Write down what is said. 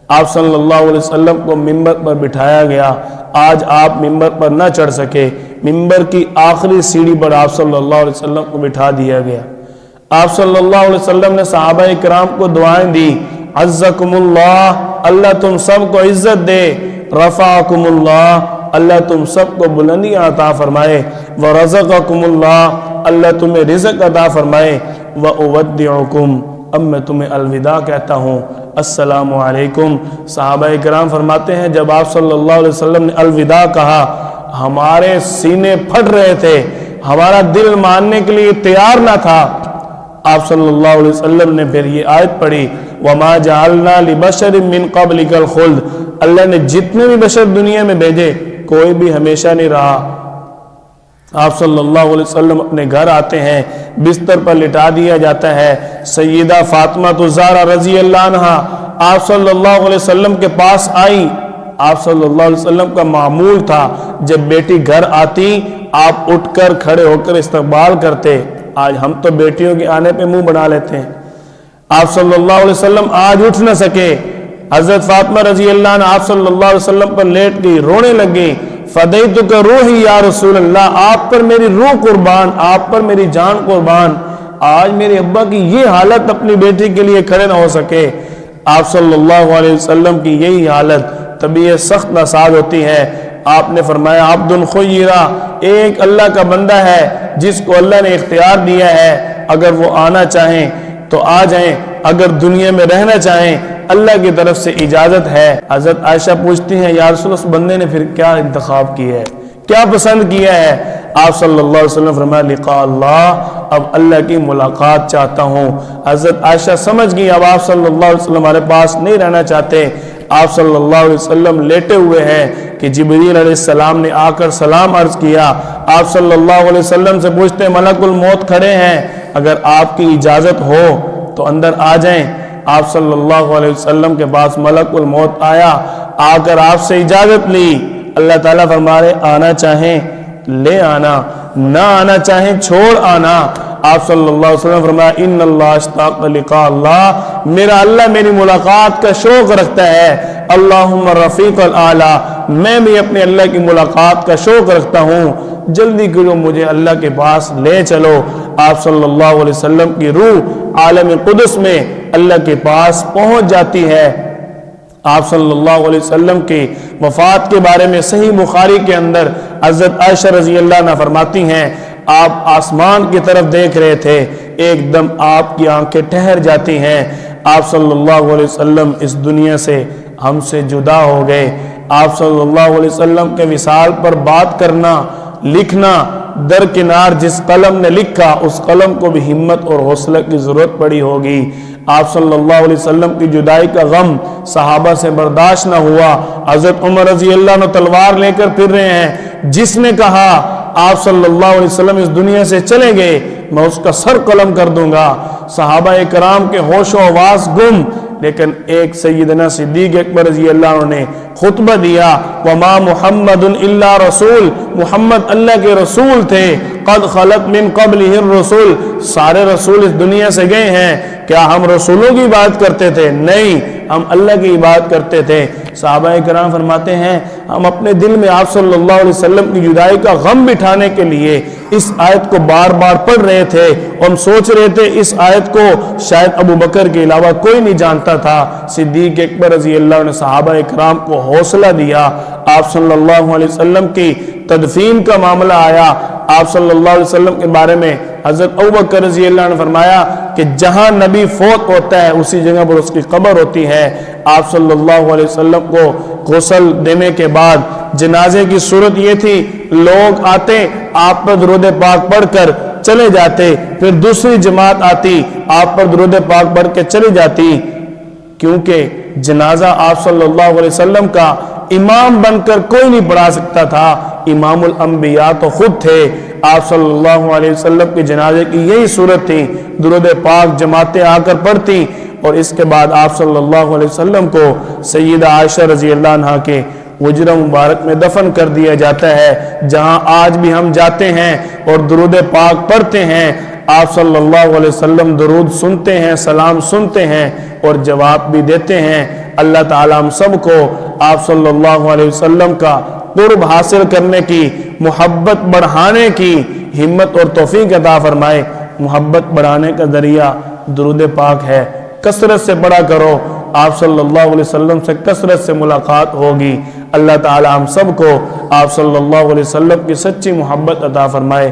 آپ صلی اللہ علیہ وسلم کو منبر پر بٹھایا گیا. آج آپ منبر پر نہ چڑھ سکے, منبر کی آخری سیڑھی پر آپ صلی اللہ علیہ وسلم کو بٹھا دیا گیا. آپ صلی اللہ علیہ وسلم نے صحابہ کرام کو دعائیں دی, عزکم اللہ, اللہ تم سب کو عزت دے, رفعکم اللہ, اللہ تم سب کو بلندی عطا فرمائے, ورزقکم اللہ, اللہ تمہیں رزق عطا فرمائے, وأودعکم, اب میں تمہیں الوداع کہتا ہوں, السلام علیکم. صحابہ کرام فرماتے ہیں جب آپ صلی اللہ علیہ وسلم نے الوداع کہا, ہمارے سینے پھٹ رہے تھے, ہمارا دل ماننے کے لیے تیار نہ تھا. آپ صلی اللہ علیہ وسلم نے پھر یہ آیت پڑھی, وَمَا جَعَلْنَا لِبَشَرٍ مِّن قَبْلِكَ الْخُلْدَ, اللہ نے جتنے بھی بشر دنیا میں بھیجے کوئی بھی ہمیشہ نہیں رہا. آپ صلی اللہ علیہ وسلم اپنے گھر آتے ہیں, بستر پر لٹا دیا جاتا ہے. سیدہ فاطمہ الزہرا رضی اللہ عنہا آپ صلی اللہ علیہ وسلم کے پاس آئی. آپ صلی اللہ علیہ وسلم کا معمول تھا جب بیٹی گھر آتی آپ اٹھ کر کھڑے ہو کر استقبال کرتے. آج ہم تو بیٹیوں کے آنے پہ منہ بنا لیتے ہیں. آپ صلی اللہ علیہ وسلم آج اٹھ نہ سکے. حضرت فاطمہ رضی اللہ عنہ آپ صلی اللہ علیہ وسلم پر لیٹ گئی, رونے لگ گئی. فدیتک روحی یا رسول اللہ, آپ پر میری روح قربان, آپ پر میری جان قربان. آج میرے ابا کی یہ حالت اپنی بیٹی کے لیے کھڑے نہ ہو سکے. آپ صلی اللہ علیہ وسلم کی یہی حالت, طبیعت سخت ناساز ہوتی ہے. آپ نے فرمایا عبد خیرہ, ایک اللہ کا بندہ ہے جس کو اللہ نے اختیار دیا ہے, اگر وہ آنا چاہیں تو آ جائیں, اگر دنیا میں رہنا چاہیں اللہ کی طرف سے اجازت ہے. حضرت عائشہ پوچھتی ہیں یا رسول اللہ, اس بندے نے پھر کیا انتخاب کیا ہے, کیا پسند کیا ہے؟ آپ صلی اللہ علیہ وسلم فرمایا لقاء اللہ, اب اللہ کی ملاقات چاہتا ہوں. حضرت عائشہ سمجھ گئی اب آپ صلی اللہ علیہ وسلم ہمارے پاس نہیں رہنا چاہتے. آپ صلی اللہ علیہ وسلم لیٹے ہوئے ہیں کہ جبریل علیہ السلام نے آ کر سلام عرض کیا. آپ صلی اللہ علیہ وسلم سے پوچھتے ہیں ملک الموت کھڑے ہیں, اگر آپ کی اجازت ہو تو اندر آ جائیں. آپ صلی اللہ علیہ وسلم کے پاس ملک الموت آیا, آ کر آپ سے اجازت لی. اللہ تعالیٰ فرما رہے آنا چاہیں لے آنا, نہ آنا چاہیں چھوڑ آنا. آپ صلی اللہ علیہ وسلم فرمایا ان اللہ اشتاق لقاء اللہ, میرا اللہ میری ملاقات کا شوق رکھتا ہے. اللہم رفیق الاعلیٰ, میں بھی اپنے اللہ کی ملاقات کا شوق رکھتا ہوں, جلدی کرو مجھے اللہ کے پاس لے چلو. آپ صلی اللہ علیہ وسلم کی روح عالم قدس میں اللہ کے پاس پہنچ جاتی ہے. آپ صلی اللہ علیہ وسلم کی وفات کے بارے میں صحیح بخاری کے اندر حضرت عائشہ رضی اللہ عنہ فرماتی ہیں آپ آسمان کی طرف دیکھ رہے تھے, ایک دم آپ کی آنکھیں ٹھہر جاتی ہیں. آپ صلی اللہ علیہ وسلم اس دنیا سے ہم سے جدا ہو گئے. آپ صلی اللہ علیہ وسلم کے وصال پر بات کرنا, لکھنا, درکنار جس قلم نے لکھا اس قلم کو بھی ہمت اور حوصلہ کی ضرورت پڑی ہوگی. آپ صلی اللہ علیہ وسلم کی جدائی کا غم صحابہ سے برداشت نہ ہوا. حضرت عمر رضی اللہ عنہ تلوار لے کر پھر رہے ہیں, جس نے کہا آپ صلی اللہ علیہ وسلم اس دنیا سے چلے گئے میں اس کا سر قلم کر دوں گا. صحابہ کرام کے ہوش و حواس گم, لیکن ایک سیدنا صدیق اکبر رضی اللہ عنہ نے خطبہ دیا, وما محمد الا رسول, محمد اللہ کے رسول تھے. قد خلت من قبلہ الرسول, سارے رسول اس دنیا سے گئے ہیں. کیا ہم رسولوں کی بات کرتے تھے؟ نہیں, ہم اللہ کی بات کرتے تھے. صحابہ کرام فرماتے ہیں ہم اپنے دل میں آپ صلی اللہ علیہ وسلم کی جدائی کا غم بٹھانے کے لیے اس آیت کو بار بار پڑھ رہے تھے, اور ہم سوچ رہے تھے اس آیت کو شاید ابو بکر کے علاوہ کوئی نہیں جانتا تھا. صدیق اکبر رضی اللہ عنہ نے صحابہ کرام کو حوصلہ دیا. آپ صلی اللہ علیہ وسلم کی تدفین کا معاملہ آیا, آپ صلی اللہ علیہ وسلم کے بارے میں حضرت ابوبکر رضی اللہ عنہ نے فرمایا کہ جہاں نبی فوت ہوتا ہے اسی جگہ پر اس کی قبر ہوتی ہے. آپ صلی اللہ علیہ وسلم کو غسل دینے کے بعد جنازے کی صورت یہ تھی, لوگ آتے آپ پر درود پاک پڑھ کر چلے جاتے, پھر دوسری جماعت آتی آپ پر درود پاک پڑھ کے چلی جاتی, کیونکہ جنازہ آپ صلی اللہ علیہ وسلم کا امام بن کر کوئی نہیں پڑھا سکتا تھا. امام الانبیاء تو خود تھے. آپ صلی اللہ علیہ وسلم کے جنازے کی یہی صورت تھی, درود پاک جماعتیں آ کر پڑھتی, اور اس کے بعد آپ صلی اللہ علیہ وسلم کو سیدہ عائشہ رضی اللہ عنہا کے حجرہ مبارک میں دفن کر دیا جاتا ہے, جہاں آج بھی ہم جاتے ہیں اور درود پاک پڑھتے ہیں. آپ صلی اللہ علیہ وسلم درود سنتے ہیں, سلام سنتے ہیں اور جواب بھی دیتے ہیں. اللہ تعالی ہم سب کو آپ صلی اللہ علیہ وسلم کا قرب حاصل کرنے کی، محبت بڑھانے کی ہمت اور توفیق عطا فرمائے۔ محبت بڑھانے کا ذریعہ درود پاک ہے، کثرت سے پڑھا کرو، آپ صلی اللہ علیہ وسلم سے کثرت سے ملاقات ہوگی۔ اللہ تعالی ہم سب کو آپ صلی اللہ علیہ وسلم کی سچی محبت عطا فرمائے۔